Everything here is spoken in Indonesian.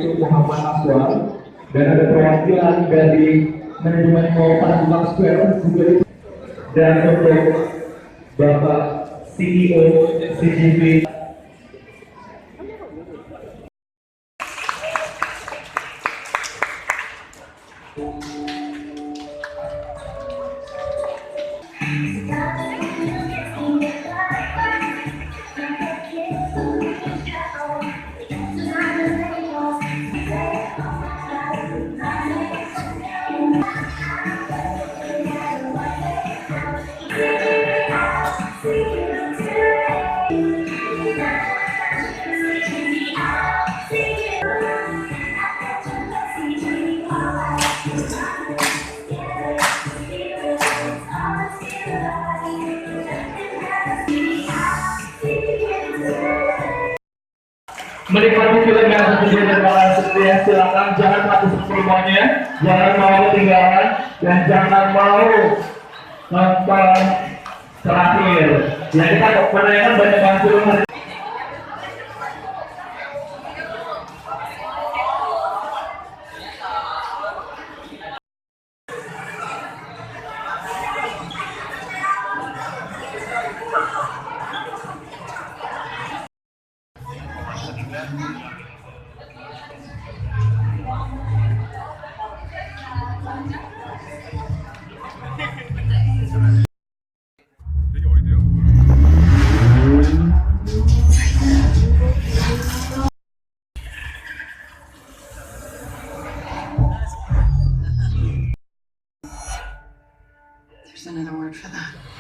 yaitu Muhammad Aswar, dan ada perwakilan dari manajemen Mall Pamulang Square juga, dan untuk Bapak CEO CGV. Menikmati film yang tersedia dan malam setia, silakan jangan mati semuanya, jangan mau ketinggalan, dan jangan mau nonton terakhir. Ya kita menanyakan banyak banget film hari. There's another word for that.